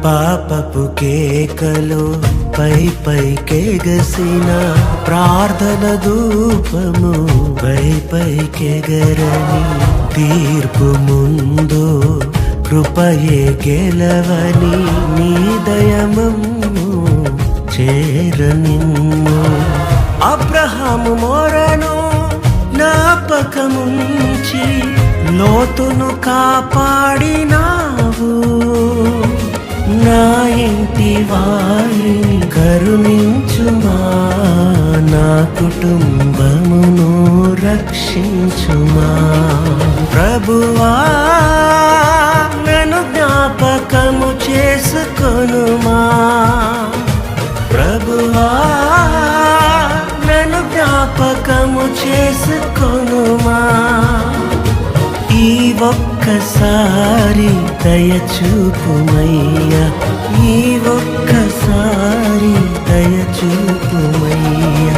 పాపపు కేకలు పై పైకెగసిన ప్రార్థన ధూపము పై పైకెగరని తీర్పు ముందు కృపయే గెలవని నీ దయమమ్ము చేరనిమ్ము. అబ్రహాము మొరను జ్ఞాపకముంచి లోతును కాపాడినావు. నా ఇంటి వారిని కరుణించుమా, నా కుటుంబమును రక్షించుమా. ప్రభువా నన్ను జ్ఞాపకము చేసుకొనుమా. ప్రభువా నన్ను జ్ఞాపకము చేసుకొనుమా. ఈ ఒక్కసారి దయచూపుమయ్యా, ఈ ఒక్కసారి దయచూపుమయ్యా.